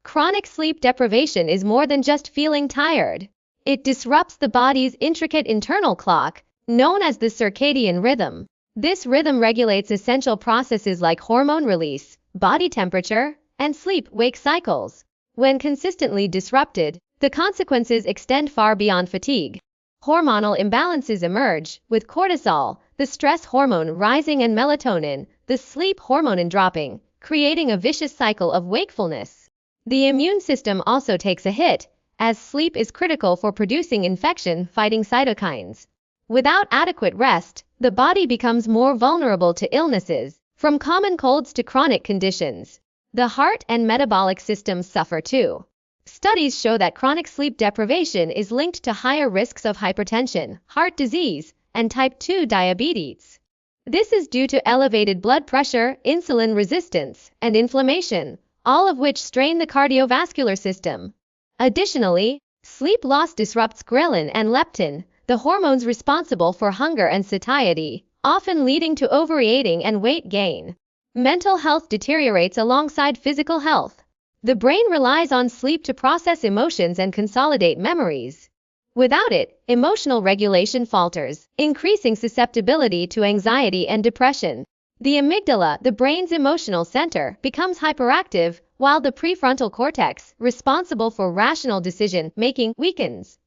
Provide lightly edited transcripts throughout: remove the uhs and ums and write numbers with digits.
Chronic sleep deprivation is more than just feeling tired. It disrupts the body's intricate internal clock, known as the circadian rhythm. This rhythm regulates essential processes like hormone release, body temperature, and sleep-wake cycles. When consistently disrupted, the consequences extend far beyond fatigue. Hormonal imbalances emerge, with cortisol, the stress hormone, rising and melatonin, the sleep hormone, dropping, creating a vicious cycle of wakefulness. The immune system also takes a hit, as sleep is critical for producing infection-fighting cytokines. Without adequate rest, the body becomes more vulnerable to illnesses, from common colds to chronic conditions. The heart and metabolic systems suffer too. Studies show that chronic sleep deprivation is linked to higher risks of hypertension, heart disease, and type 2 diabetes. This is due to elevated blood pressure, insulin resistance, and inflammation, all of which strain the cardiovascular system. Additionally, sleep loss disrupts ghrelin and leptin, the hormones responsible for hunger and satiety, often leading to overeating and weight gain. Mental health deteriorates alongside physical health. The brain relies on sleep to process emotions and consolidate memories. Without it, emotional regulation falters, increasing susceptibility to anxiety and depression. The amygdala, the brain's emotional center, becomes hyperactive, while the prefrontal cortex, responsible for rational decision-making, weakens.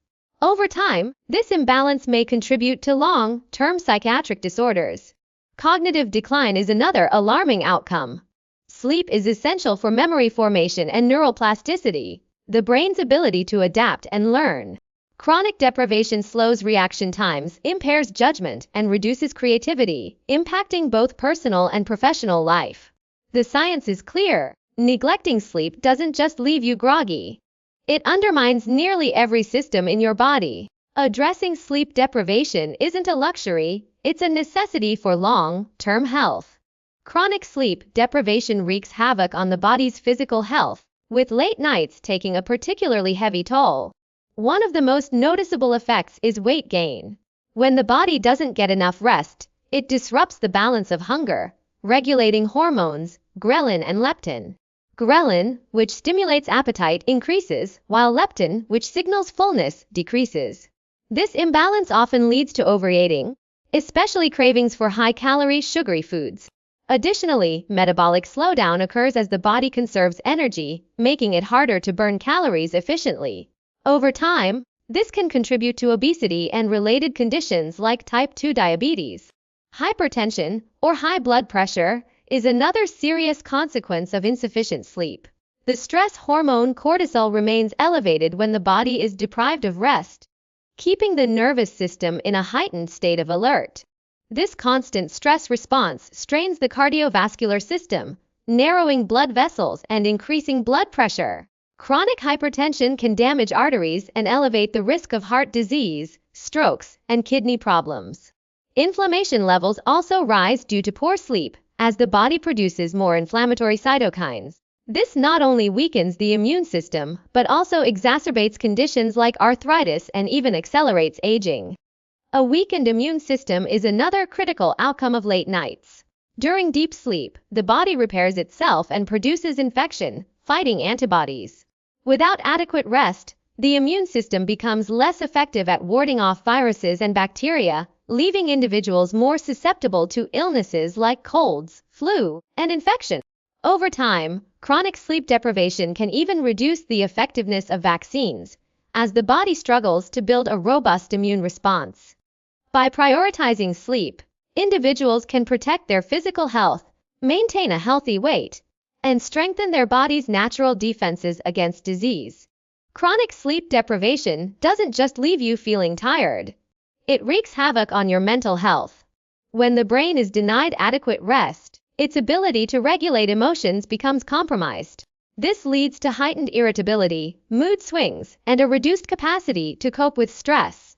Over time, this imbalance may contribute to long-term psychiatric disorders. Cognitive decline is another alarming outcome. Sleep is essential for memory formation and neuroplasticity, the brain's ability to adapt and learn. Chronic deprivation slows reaction times, impairs judgment, and reduces creativity, impacting both personal and professional life. The science is clear. Neglecting sleep doesn't just leave you groggy. It undermines nearly every system in your body. Addressing sleep deprivation isn't a luxury, it's a necessity for long-term health. Chronic sleep deprivation wreaks havoc on the body's physical health, with late nights taking a particularly heavy toll. One of the most noticeable effects is weight gain. When the body doesn't get enough rest, it disrupts the balance of hunger, regulating hormones, ghrelin and leptin. Ghrelin, which stimulates appetite, increases, while leptin, which signals fullness, decreases. This imbalance often leads to overeating, especially cravings for high-calorie, sugary foods. Additionally, metabolic slowdown occurs as the body conserves energy, making it harder to burn calories efficiently. Over time, this can contribute to obesity and related conditions like type 2 diabetes. Hypertension, or high blood pressure, is another serious consequence of insufficient sleep. The stress hormone cortisol remains elevated when the body is deprived of rest, keeping the nervous system in a heightened state of alert. This constant stress response strains the cardiovascular system, narrowing blood vessels and increasing blood pressure. Chronic hypertension can damage arteries and elevate the risk of heart disease, strokes, and kidney problems. Inflammation levels also rise due to poor sleep, as the body produces more inflammatory cytokines. This not only weakens the immune system, but also exacerbates conditions like arthritis and even accelerates aging. A weakened immune system is another critical outcome of late nights. During deep sleep, the body repairs itself and produces infection-fighting antibodies. Without adequate rest, the immune system becomes less effective at warding off viruses and bacteria, leaving individuals more susceptible to illnesses like colds, flu, and infection. Over time, chronic sleep deprivation can even reduce the effectiveness of vaccines, as the body struggles to build a robust immune response. By prioritizing sleep, individuals can protect their physical health, maintain a healthy weight, and strengthen their body's natural defenses against disease. Chronic sleep deprivation doesn't just leave you feeling tired. It wreaks havoc on your mental health. When the brain is denied adequate rest, its ability to regulate emotions becomes compromised. This leads to heightened irritability, mood swings, and a reduced capacity to cope with stress.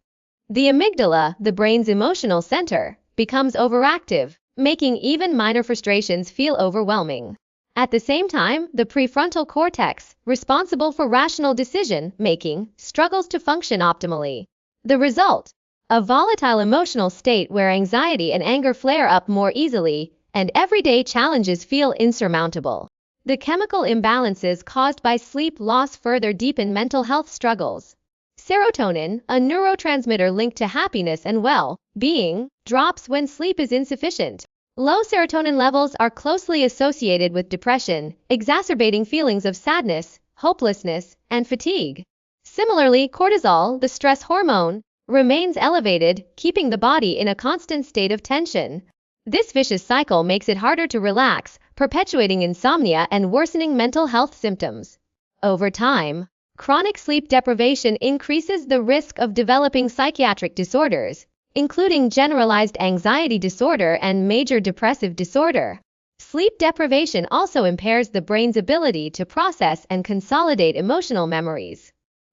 The amygdala, the brain's emotional center, becomes overactive, making even minor frustrations feel overwhelming. At the same time, the prefrontal cortex, responsible for rational decision-making, struggles to function optimally. The result: a volatile emotional state where anxiety and anger flare up more easily, and everyday challenges feel insurmountable. The chemical imbalances caused by sleep loss further deepen mental health struggles. Serotonin, a neurotransmitter linked to happiness and well-being, drops when sleep is insufficient. Low serotonin levels are closely associated with depression, exacerbating feelings of sadness, hopelessness, and fatigue. Similarly, cortisol, the stress hormone, remains elevated, keeping the body in a constant state of tension. This vicious cycle makes it harder to relax, perpetuating insomnia and worsening mental health symptoms. Over time, chronic sleep deprivation increases the risk of developing psychiatric disorders, including generalized anxiety disorder and major depressive disorder. Sleep deprivation also impairs the brain's ability to process and consolidate emotional memories.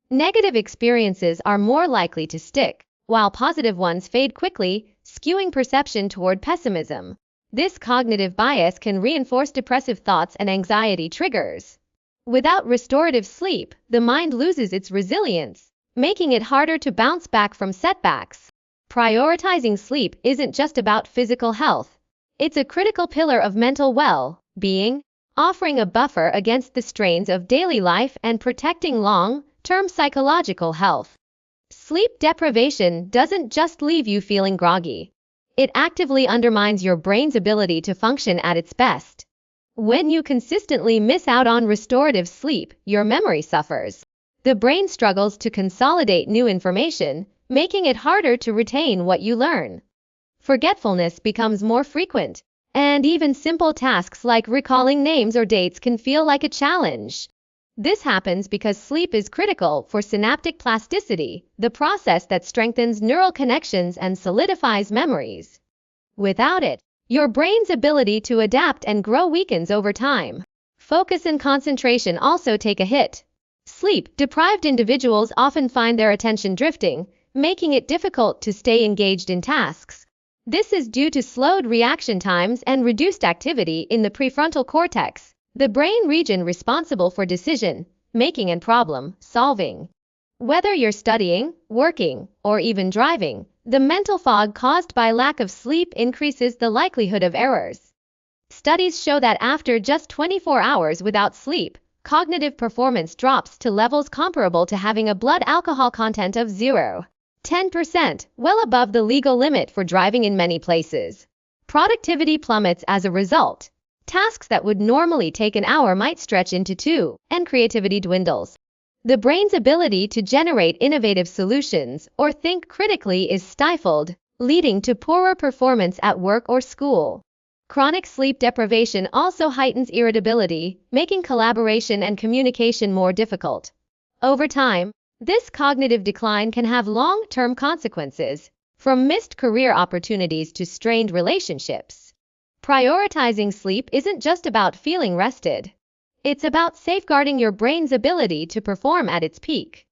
Negative experiences are more likely to stick, while positive ones fade quickly, skewing perception toward pessimism. This cognitive bias can reinforce depressive thoughts and anxiety triggers. Without restorative sleep, the mind loses its resilience, making it harder to bounce back from setbacks. Prioritizing sleep isn't just about physical health. It's a critical pillar of mental well-being, offering a buffer against the strains of daily life and protecting long-term psychological health. Sleep deprivation doesn't just leave you feeling groggy. It actively undermines your brain's ability to function at its best. When you consistently miss out on restorative sleep, your memory suffers. The brain struggles to consolidate new information, making it harder to retain what you learn. Forgetfulness becomes more frequent, and even simple tasks like recalling names or dates can feel like a challenge. This happens because sleep is critical for synaptic plasticity, the process that strengthens neural connections and solidifies memories. Without it, your brain's ability to adapt and grow weakens over time. Focus and concentration also take a hit. Sleep-deprived individuals often find their attention drifting, making it difficult to stay engaged in tasks. This is due to slowed reaction times and reduced activity in the prefrontal cortex, the brain region responsible for decision-making and problem-solving. Whether you're studying, working, or even driving, the mental fog caused by lack of sleep increases the likelihood of errors. Studies show that after just 24 hours without sleep, cognitive performance drops to levels comparable to having a blood alcohol content of 0.10%, well above the legal limit for driving in many places. Productivity plummets as a result. Tasks that would normally take an hour might stretch into 2, and creativity dwindles. The brain's ability to generate innovative solutions or think critically is stifled, leading to poorer performance at work or school. Chronic sleep deprivation also heightens irritability, making collaboration and communication more difficult. Over time, this cognitive decline can have long-term consequences, from missed career opportunities to strained relationships. Prioritizing sleep isn't just about feeling rested. It's about safeguarding your brain's ability to perform at its peak.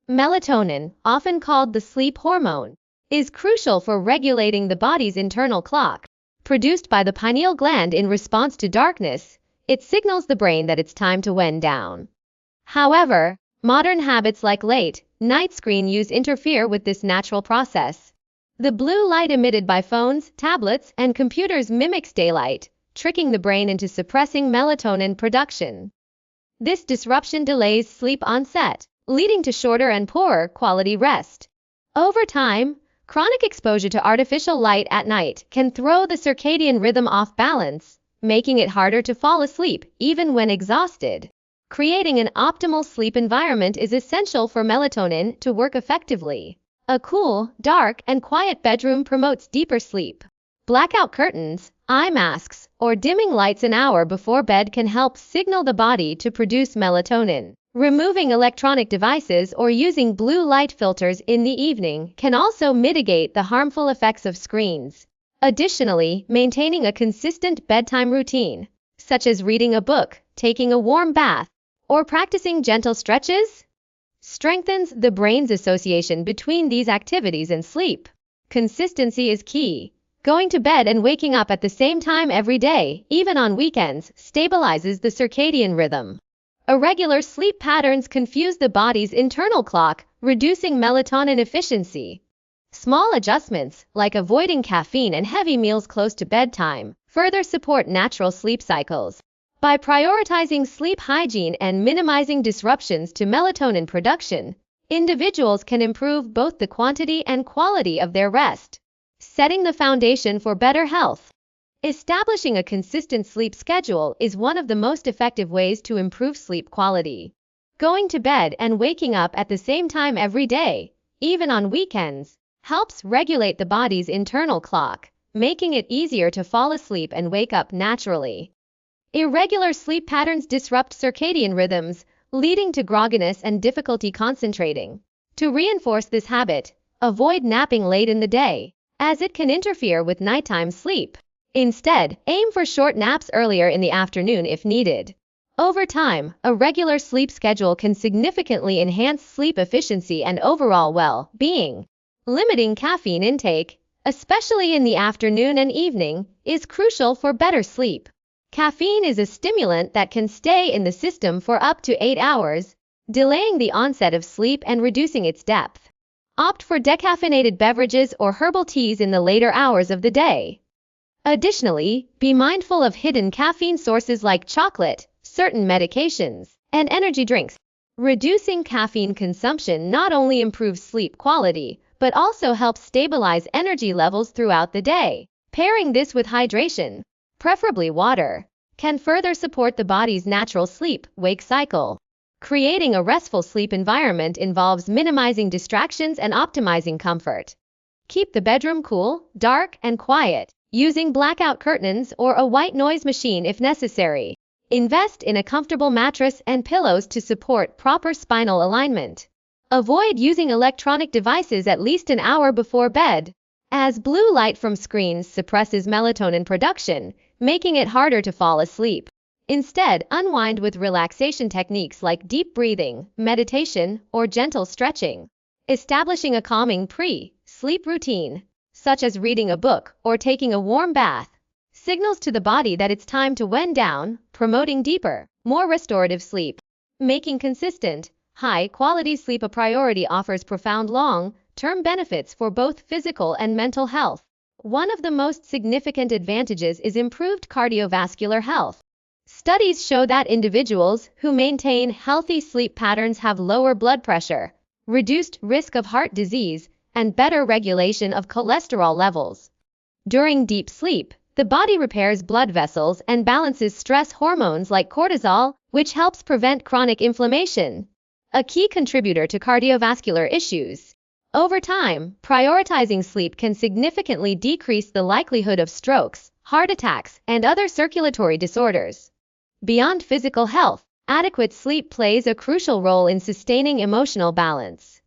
Melatonin, often called the sleep hormone, is crucial for regulating the body's internal clock. Produced by the pineal gland in response to darkness, it signals the brain that it's time to wind down. However, modern habits like late-night screen use interfere with this natural process. The blue light emitted by phones, tablets, and computers mimics daylight, tricking the brain into suppressing melatonin production. This disruption delays sleep onset, leading to shorter and poorer quality rest. Over time, chronic exposure to artificial light at night can throw the circadian rhythm off balance, making it harder to fall asleep even when exhausted. Creating an optimal sleep environment is essential for melatonin to work effectively. A cool, dark, and quiet bedroom promotes deeper sleep. Blackout curtains, eye masks, or dimming lights an hour before bed can help signal the body to produce melatonin. Removing electronic devices or using blue light filters in the evening can also mitigate the harmful effects of screens. Additionally, maintaining a consistent bedtime routine, such as reading a book, taking a warm bath, or practicing gentle stretches, strengthens the brain's association between these activities and sleep. Consistency is key. Going to bed and waking up at the same time every day, even on weekends, stabilizes the circadian rhythm. Irregular sleep patterns confuse the body's internal clock, reducing melatonin efficiency. Small adjustments, like avoiding caffeine and heavy meals close to bedtime, further support natural sleep cycles. By prioritizing sleep hygiene and minimizing disruptions to melatonin production, individuals can improve both the quantity and quality of their rest, setting the foundation for better health. Establishing a consistent sleep schedule is one of the most effective ways to improve sleep quality. Going to bed and waking up at the same time every day, even on weekends, helps regulate the body's internal clock, making it easier to fall asleep and wake up naturally. Irregular sleep patterns disrupt circadian rhythms, leading to grogginess and difficulty concentrating. To reinforce this habit, avoid napping late in the day, as it can interfere with nighttime sleep. Instead, aim for short naps earlier in the afternoon if needed. Over time, a regular sleep schedule can significantly enhance sleep efficiency and overall well-being. Limiting caffeine intake, especially in the afternoon and evening, is crucial for better sleep. Caffeine is a stimulant that can stay in the system for up to 8 hours, delaying the onset of sleep and reducing its depth. Opt for decaffeinated beverages or herbal teas in the later hours of the day. Additionally, be mindful of hidden caffeine sources like chocolate, certain medications, and energy drinks. Reducing caffeine consumption not only improves sleep quality, but also helps stabilize energy levels throughout the day. Pairing this with hydration, preferably water, can further support the body's natural sleep-wake cycle. Creating a restful sleep environment involves minimizing distractions and optimizing comfort. Keep the bedroom cool, dark, and quiet, using blackout curtains or a white noise machine if necessary. Invest in a comfortable mattress and pillows to support proper spinal alignment. Avoid using electronic devices at least an hour before bed, as blue light from screens suppresses melatonin production, making it harder to fall asleep. Instead, unwind with relaxation techniques like deep breathing, meditation, or gentle stretching. Establishing a calming pre-sleep routine, such as reading a book or taking a warm bath, signals to the body that it's time to wind down, promoting deeper, more restorative sleep. Making consistent, high-quality sleep a priority offers profound long-term benefits for both physical and mental health. One of the most significant advantages is improved cardiovascular health. Studies show that individuals who maintain healthy sleep patterns have lower blood pressure, reduced risk of heart disease, and better regulation of cholesterol levels. During deep sleep, the body repairs blood vessels and balances stress hormones like cortisol, which helps prevent chronic inflammation, a key contributor to cardiovascular issues. Over time, prioritizing sleep can significantly decrease the likelihood of strokes, heart attacks, and other circulatory disorders. Beyond physical health, adequate sleep plays a crucial role in sustaining emotional balance.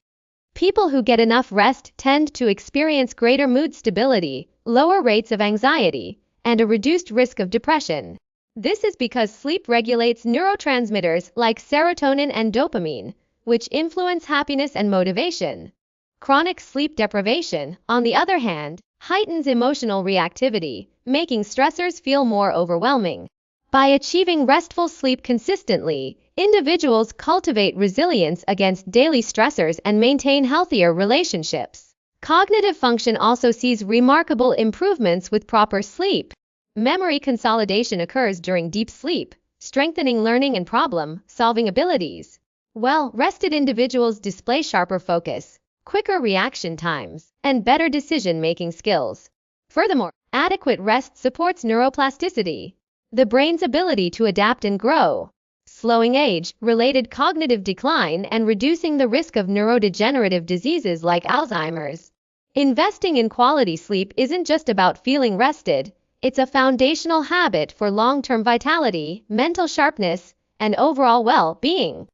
People who get enough rest tend to experience greater mood stability, lower rates of anxiety, and a reduced risk of depression. This is because sleep regulates neurotransmitters like serotonin and dopamine, which influence happiness and motivation. Chronic sleep deprivation, on the other hand, heightens emotional reactivity, making stressors feel more overwhelming. By achieving restful sleep consistently, individuals cultivate resilience against daily stressors and maintain healthier relationships. Cognitive function also sees remarkable improvements with proper sleep. Memory consolidation occurs during deep sleep, strengthening learning and problem-solving abilities. Well-rested individuals display sharper focus, quicker reaction times, and better decision-making skills. Furthermore, adequate rest supports neuroplasticity, the brain's ability to adapt and grow, slowing age-related cognitive decline and reducing the risk of neurodegenerative diseases like Alzheimer's. Investing in quality sleep isn't just about feeling rested, it's a foundational habit for long-term vitality, mental sharpness, and overall well-being.